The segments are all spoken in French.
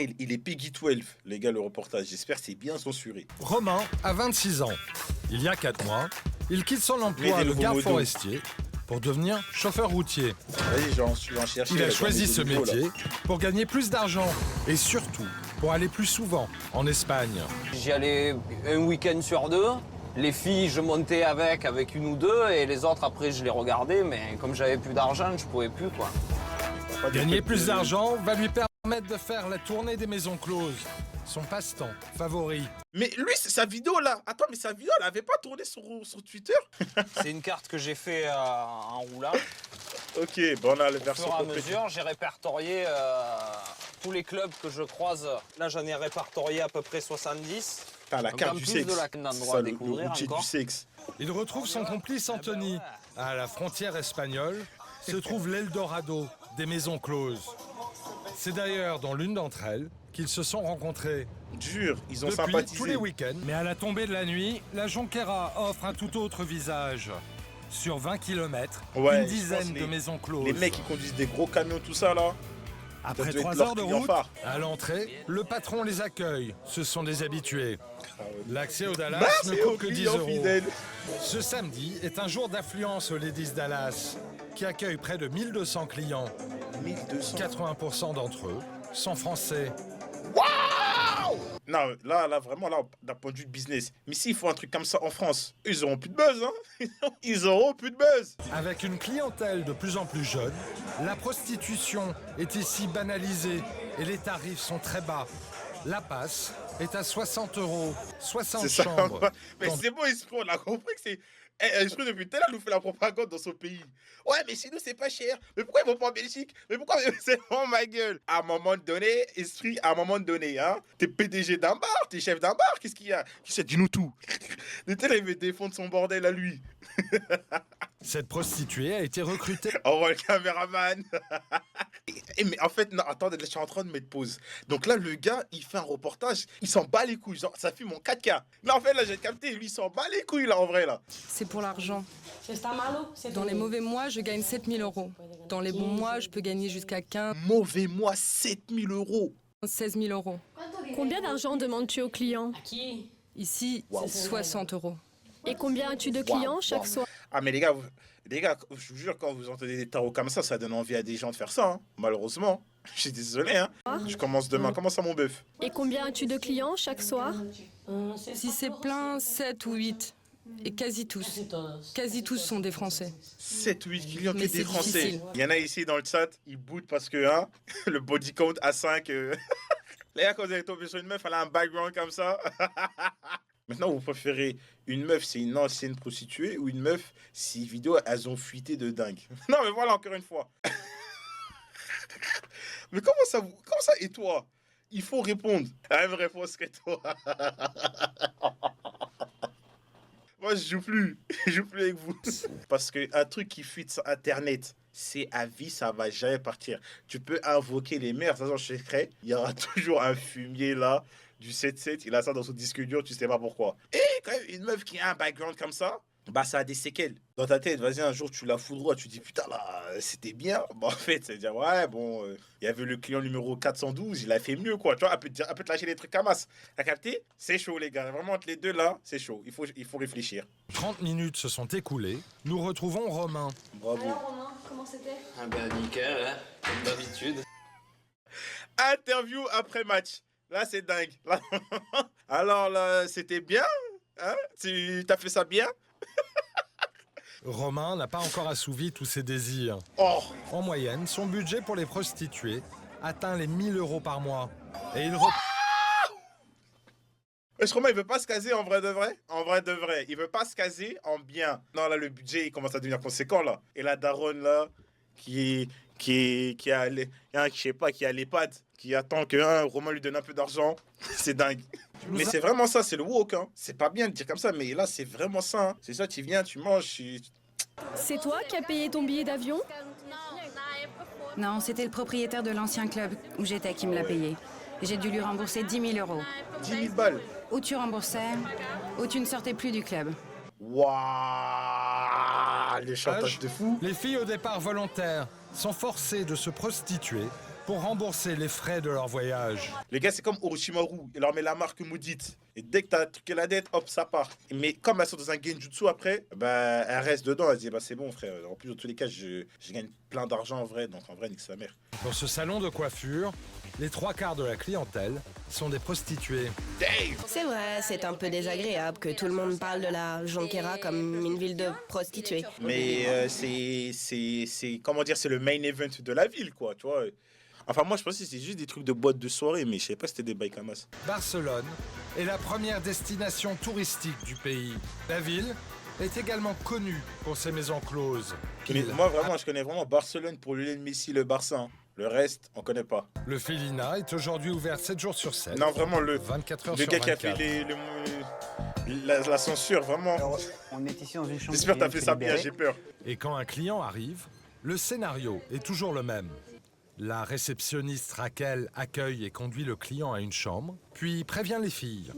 Il est Peggy 12, les gars, le reportage. J'espère que c'est bien censuré. Romain a 26 ans. Il y a 4 mois, il quitte son emploi de garde forestier pour devenir chauffeur routier. Vas-y, je vais en chercher. Il a choisi ce métier pour gagner plus d'argent et surtout pour aller plus souvent en Espagne. J'y allais un week-end sur 2. Les filles, je montais avec une ou deux et les autres, après, je les regardais. Mais comme j'avais plus d'argent, je pouvais plus, quoi. Gagner plus d'argent va lui permettre de faire la tournée des maisons closes. Son passe-temps favori. Mais lui, sa vidéo là, attends, mais sa vidéo, elle avait pas tourné sur Twitter? C'est une carte que j'ai fait en roulant. Ok, bon, on a le version Au fur et à complète. mesure, j'ai répertorié tous les clubs que je croise. Là, j'en ai répertorié à peu près 70. T'as la Donc, carte en du plus sexe. de d'endroits Ça, à le découvrir routier encore. du sexe. Il retrouve son complice Anthony. À la frontière espagnole se trouve l'Eldorado des maisons closes. C'est d'ailleurs dans l'une d'entre elles qu'ils se sont rencontrés. Dur, ils ont Depuis, sympathisé. tous les week-ends. Mais à la tombée de la nuit, la Jonquera offre un tout autre visage. Sur 20 km, Ouais, une je dizaine pense de maisons closes. Les mecs qui conduisent des gros camions, tout ça là. Après ça doit 3 être leur heures de client route, phare. à l'entrée, le patron les accueille. Ce sont des habitués. L'accès au Dallas Bah, ne c'est au coûte que 10 client euros. fidèle. Ce samedi est un jour d'affluence au Ladies Dallas, qui accueille près de 1200 clients. 1200. 80% d'entre eux sont français. Non, là, vraiment, là, d'un point de vue de business. Mais s'ils font un truc comme ça en France, ils auront plus de buzz, hein. Ils auront plus de buzz. Avec une clientèle de plus en plus jeune, la prostitution est ici banalisée et les tarifs sont très bas. La passe est à 60 euros, 60 C'est ça. chambres. Mais Dans- c'est bon, Esprit, on a compris que c'est. Je trouve depuis tout à l'heure, nous fait la propagande dans son pays. Ouais, mais chez nous, c'est pas cher. Mais pourquoi ils vont pas en Belgique? Mais pourquoi c'est oh ma gueule? À un moment donné, Esprit, à un moment donné, hein, t'es PDG d'un bar, t'es chef d'un bar, qu'est-ce qu'il y a? Qui sait, dis-nous tout. Le tel, il veut défendre son bordel à lui. Cette prostituée a été recrutée. Oh, ouais, le caméraman. Mais en fait, non, attendez, je suis en train de mettre pause. Donc là, le gars, il fait un reportage, il s'en bat les couilles. Genre, ça fume en 4K. Là, en fait, là, j'ai capté, lui, il s'en bat les couilles, là, en vrai, là. C'est pour l'argent. Dans les mauvais mois, je gagne 7 000 euros. Dans les bons mois, je peux gagner jusqu'à 15 Mauvais mois, 7000 euros. 16 000 euros. Combien d'argent demandes-tu aux clients? Ici, 60 euros. Et combien as-tu de clients chaque soir? Ah, mais les gars, je vous jure, quand vous entendez des tarots comme ça donne envie à des gens de faire ça, hein. Malheureusement. Je suis désolé, hein. Je commence demain. Comment ça, mon bœuf? Et combien as-tu de clients chaque soir? Si c'est plein, 7 ou 8. Et quasi tous. Quasi tous sont des Français. 7 ou 8 clients Mais que des c'est Français. difficile. Il y en a ici dans le chat, ils boutent parce que, hein, le body count à 5. Les gars, quand vous avez tombé sur une meuf, elle a un background comme ça. Maintenant, vous préférez une meuf, c'est une ancienne prostituée, ou une meuf, si vidéos, elles ont fuité de dingue. Non, mais voilà, encore une fois. Mais comment ça, et toi? Il faut répondre. La même réponse que toi. Moi, je joue plus. Je joue plus avec vous. Parce qu'un truc qui fuite sur Internet, c'est à vie, ça va jamais partir. Tu peux invoquer les meilleurs agents secrets. Il y aura toujours un fumier là, du 7-7. Il a ça dans son disque dur, tu sais pas pourquoi. Et quand même, une meuf qui a un background comme ça, bah ça a des séquelles. Dans ta tête, vas-y, un jour, tu la foudroies, tu dis putain là, c'était bien. Bah en fait, c'est dire ouais, bon, il y avait le client numéro 412, il a fait mieux quoi. Tu vois, elle peut te lâcher des trucs comme ça. T'as capté? C'est chaud, les gars. Vraiment, entre les deux là, c'est chaud. Il faut réfléchir. 30 minutes se sont écoulées. Nous retrouvons Romain. Bravo. Romain, comment c'était? Ah ben nickel, hein, comme d'habitude. Interview après match. Là, c'est dingue. Là... Alors là, c'était bien. Hein? Tu t'as fait ça bien? Romain n'a pas encore assouvi tous ses désirs. Oh, En moyenne, son budget pour les prostituées atteint les 1000 euros par mois. Et il est-ce que Romain, il veut pas se caser en vrai de vrai? En vrai de vrai, il veut pas se caser en bien. Non, là, le budget, il commence à devenir conséquent, là. Et la daronne, là, qui a, je sais pas, qui a l'EHPAD, qui attend que Romain lui donne un peu d'argent, c'est dingue. Mais c'est vraiment ça, c'est le woke, hein. C'est pas bien de dire comme ça, mais là, c'est vraiment ça, hein. C'est ça, tu viens, tu manges, C'est toi qui as payé ton billet d'avion? Non, c'était le propriétaire de l'ancien club où j'étais qui me l'a payé. J'ai dû lui rembourser 10 000 euros. 10 000 balles. Ou tu remboursais, ou tu ne sortais plus du club. Waouh, les chantages de fou. Les filles au départ volontaires sont forcées de se prostituer pour rembourser les frais de leur voyage. Les gars, c'est comme Orochimaru. Il leur met la marque maudite. Et dès que t'as truqué la dette, hop, ça part. Mais comme elles sont dans un genjutsu après, bah, elle reste dedans. Elle se dit, bah, c'est bon, frère. En plus, dans tous les cas, je gagne plein d'argent en vrai. Donc, en vrai, nique sa mère. Dans ce salon de coiffure, les 3/4 de la clientèle sont des prostituées. C'est vrai, c'est un peu désagréable que tout le monde parle de la Jonquera comme une ville de prostituées. Mais c'est comment dire, c'est le main event de la ville, quoi, tu vois. Enfin, moi, je pensais que c'était juste des trucs de boîte de soirée, mais je savais pas si c'était des bails Kamas. Barcelone est la première destination touristique du pays. La ville est également connue pour ses maisons closes. Mais moi, vraiment, je connais vraiment Barcelone pour Lionel Messi, le Barça. Hein. Le reste, on connaît pas. Le Felina est aujourd'hui ouvert 7 jours sur 7. Non, vraiment, 24 heures le sur gars 24. qui a fait la censure, vraiment. Alors, on est ici dans une chambre. J'espère que t'as qui fait est ça bien, libérée. j'ai peur. Et quand un client arrive, le scénario est toujours le même. La réceptionniste Raquel accueille et conduit le client à une chambre, puis prévient les filles.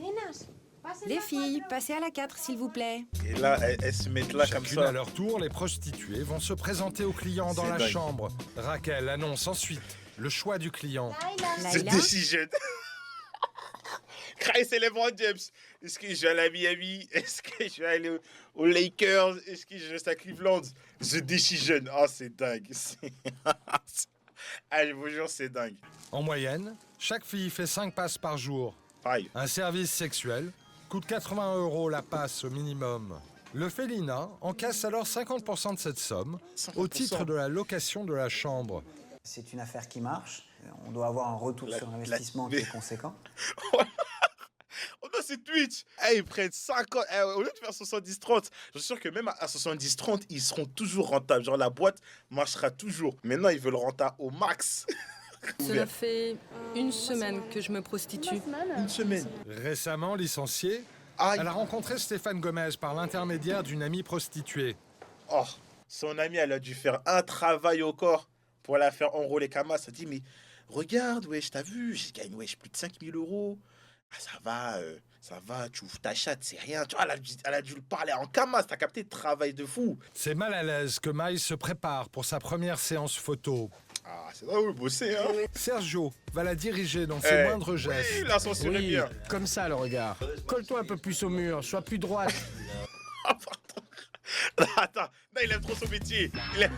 Les filles, passez à la 4, s'il vous plaît. Et là, elles se mettent là comme Chacune à ça. leur tour, les prostituées vont se présenter au client dans C'est la dingue. chambre. Raquel annonce ensuite le choix du client. C'est Laïla, Decision. Chris et LeBron James. Est-ce que je vais aller à Miami? Est-ce que je vais aller aux Lakers? Est-ce que je reste à Cleveland? The Decision. Ah, c'est dingue. Ah, je vous jure, c'est dingue. En moyenne, chaque fille fait 5 passes par jour. Pareil. Un service sexuel coûte 80 € la passe au minimum. Le Felina encaisse alors 50% de cette somme au 50%. titre de la location de la chambre. C'est une affaire qui marche. On doit avoir un retour sur investissement qui est conséquent. Oh non, c'est Twitch. Eh, ils prennent 50. Eh, au lieu de faire 70-30, je suis sûr que même à 70-30, ils seront toujours rentables. Genre, la boîte marchera toujours. Maintenant, ils veulent rentable au max. Cela fait une semaine que je me prostitue. Une semaine. Récemment licenciée, Aïe. elle a rencontré Stéphane Gomez par l'intermédiaire d'une amie prostituée. Oh, son amie, elle a dû faire un travail au corps pour la faire enrôler Kamas. Elle dit, mais regarde, wesh, t'as vu, je gagne wesh, plus de 5 000 €. Ah, ça va, tu ouvres ta chatte, c'est rien. Tu vois, elle a dû le parler en Kamas, t'as capté, travail de fou. C'est mal à l'aise que Maï se prépare pour sa première séance photo. Ah, c'est drôle, bosser, hein. Sergio va la diriger dans ses Eh, moindres gestes. Oui, la censure est bien. Comme ça le regard. Colle-toi un peu plus au mur, sois plus droite. Ah, pardon. Non, attends, non, il aime trop son métier. Il aime...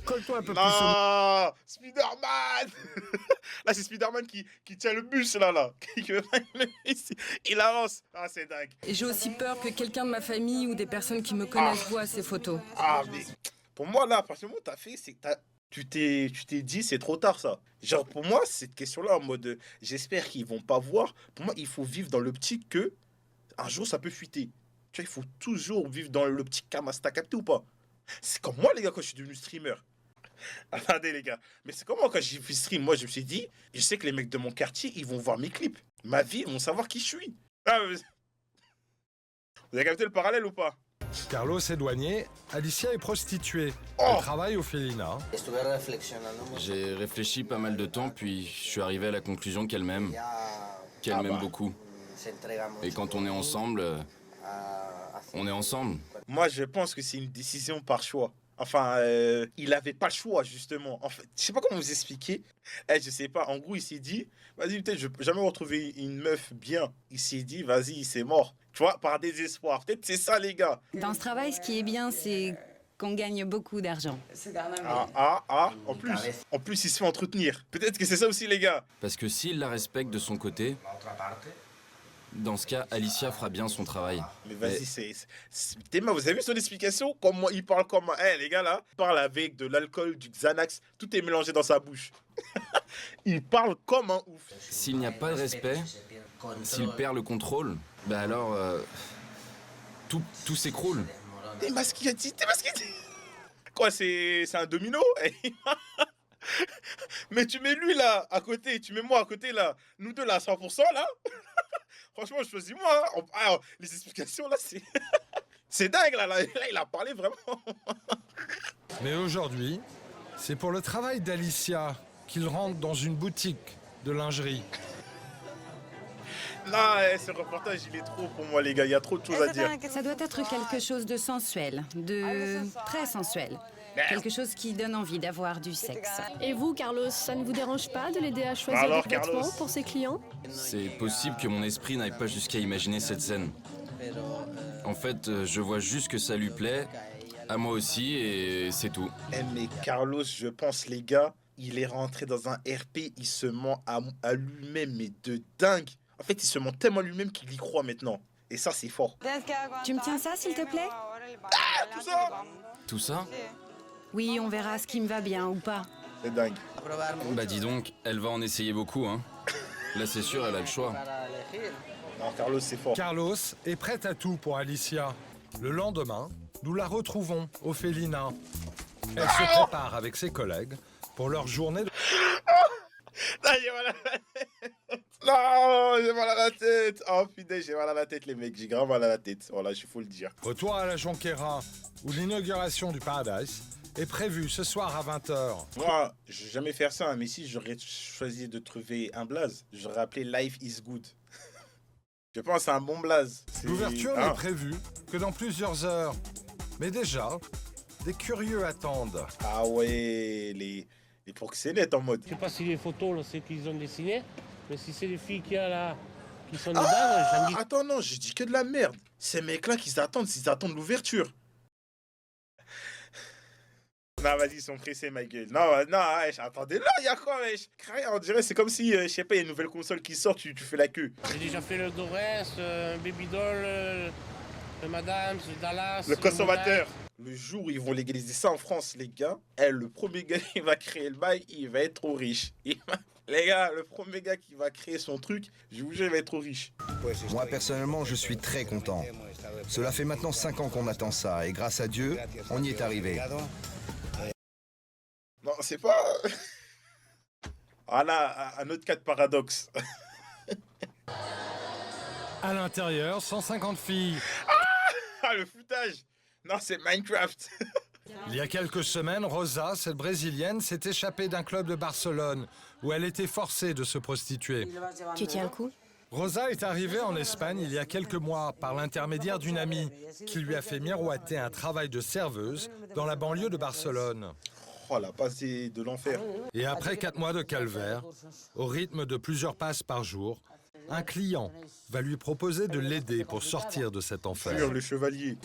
Colle-toi un peu plus au mur. Non, Spider-Man. Là, c'est Spider-Man qui tient le bus, là. Il avance. Ah, c'est dingue. Et j'ai aussi peur que quelqu'un de ma famille ou des personnes qui me connaissent voient ces photos. Ah, mais pour moi, là, à partir du moment où t'as fait, c'est que tu t'es dit, c'est trop tard, ça. Genre, pour moi, cette question-là, en mode, j'espère qu'ils vont pas voir. Pour moi, il faut vivre dans l'optique que un jour, ça peut fuiter. Tu vois, il faut toujours vivre dans l'optique Kamas. T'as capté ou pas? C'est comme moi, les gars, quand je suis devenu streamer. Attendez, les gars. Mais c'est comme moi, quand j'ai fait stream, moi, je me suis dit, je sais que les mecs de mon quartier, ils vont voir mes clips. Ma vie, ils vont savoir qui je suis. Ah, mais... Vous avez capté le parallèle ou pas? Carlos est douanier, Alicia est prostituée. Oh. Elle travaille au Felina. J'ai réfléchi pas mal de temps, puis je suis arrivé à la conclusion qu'elle m'aime. Qu'elle m'aime beaucoup. Et quand on est ensemble, on est ensemble. Moi, je pense que c'est une décision par choix. Enfin, il n'avait pas le choix, justement. En fait, je sais pas comment vous expliquer. Je sais pas. En gros, il s'est dit, vas-y, peut-être je peux jamais retrouver une meuf bien. Il s'est dit, vas-y, c'est mort. Tu vois, par désespoir. Peut-être c'est ça, les gars. dans ce travail, ce qui est bien, c'est qu'on gagne beaucoup d'argent. En plus, il se fait entretenir. Peut-être que c'est ça aussi, les gars. Parce que s'il la respecte de son côté, dans ce cas, Alicia fera bien son travail. Mais vas-y, Théma, vous avez vu son explication? Comment il parle comme... Eh, les gars, là, il parle avec de l'alcool, du Xanax. Tout est mélangé dans sa bouche. Il parle comme un ouf. S'il n'y a pas de respect, s'il perd le contrôle, bah alors, tout s'écroule. Théma, ce qu'il a dit, Théma, ce qu'il a dit. Quoi, c'est un domino? Mais tu mets lui, là, à côté, tu mets moi à côté, là. Nous deux, là, à 100%, là. Franchement, choisis-moi. Hein. Ah, les explications, là, c'est... c'est dingue, là. Là, il a parlé vraiment. Mais aujourd'hui, c'est pour le travail d'Alicia qu'il rentre dans une boutique de lingerie. Non, ce reportage, il est trop pour moi, les gars. Il y a trop de choses à dire. Ça doit être quelque chose de sensuel, de très sensuel. Quelque chose qui donne envie d'avoir du sexe. Et vous, Carlos, ça ne vous dérange pas de l'aider à choisir Alors, des Carlos. vêtements pour ses clients? C'est possible que mon esprit n'aille pas jusqu'à imaginer cette scène. En fait, je vois juste que ça lui plaît, à moi aussi, et c'est tout. Eh, mais Carlos, je pense, les gars, il est rentré dans un RP, il se ment à lui-même, mais de dingue. En fait, il se ment tellement à lui-même qu'il y croit maintenant. Et ça, c'est fort. Tu me tiens ça, s'il te plaît? Tout ça, Tout ça? Oui, on verra ce qui me va bien ou pas. c'est dingue. Bah dis donc, elle va en essayer beaucoup, hein. Là, c'est sûr, elle a le choix. Non, Carlos, c'est fort. Carlos est prêt à tout pour Alicia. Le lendemain, nous la retrouvons au Félina. Elle se prépare avec ses collègues pour leur journée de... Ah, j'ai mal à la tête. Non, j'ai mal à la tête. Oh putain, j'ai mal à la tête, les mecs. J'ai grave mal à la tête. Voilà, il faut le dire. Retour à la Jonquera, où l'inauguration du Paradise est prévue ce soir à 20h. Moi, je vais jamais faire ça, hein, mais si j'aurais choisi de trouver un blaze, j'aurais appelé Life is Good. Je pense que c'est un bon blaze. L'ouverture n'est prévue que dans plusieurs heures. Mais déjà, des curieux attendent. Ah ouais, les proxénètes en mode. Je sais pas si les photos, là, c'est qu'ils ont dessiné, mais si c'est les filles qu'il y a là, qui sont dedans, j'en dis... Attends, non, j'ai dit que de la merde. Ces mecs-là, ils attendent l'ouverture. Non, vas-y, ils sont pressés, ma gueule. Non, wesh, attendez, là, il y a quoi, wesh? On dirait, c'est comme si, je sais pas, il y a une nouvelle console qui sort, tu fais la queue. J'ai déjà fait le Dorès, Baby Doll, le Madame, le Dallas... Le consommateur. Le jour où ils vont légaliser ça en France, les gars, le premier gars qui va créer le bail, il va être trop riche. Les gars, le premier gars qui va créer son truc, je vous jure, il va être trop riche. Moi, personnellement, je suis très content. Cela fait maintenant 5 ans qu'on attend ça, et grâce à Dieu, on y est arrivé. Non, c'est pas... Voilà, un autre cas de paradoxe. À l'intérieur, 150 filles. Ah, le foutage. Non, c'est Minecraft. Il y a quelques semaines, Rosa, cette Brésilienne, s'est échappée d'un club de Barcelone où elle était forcée de se prostituer. Tu tiens le coup? Rosa est arrivée en Espagne il y a quelques mois par l'intermédiaire d'une amie qui lui a fait miroiter un travail de serveuse dans la banlieue de Barcelone. Oh, la passée de l'enfer. Et après 4 mois de calvaire, au rythme de plusieurs passes par jour, un client va lui proposer de l'aider pour sortir de cet enfer. Le chevalier.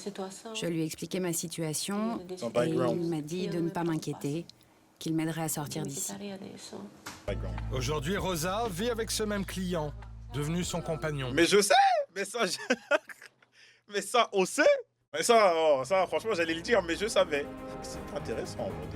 Je lui ai expliqué ma situation Son et background. il m'a dit de ne pas m'inquiéter, qu'il m'aiderait à sortir d'ici. Aujourd'hui, Rosa vit avec ce même client, devenu son compagnon. Mais je sais. Mais ça, mais ça, on sait. Mais ça, franchement, j'allais le dire, mais je savais. C'est intéressant, en mode.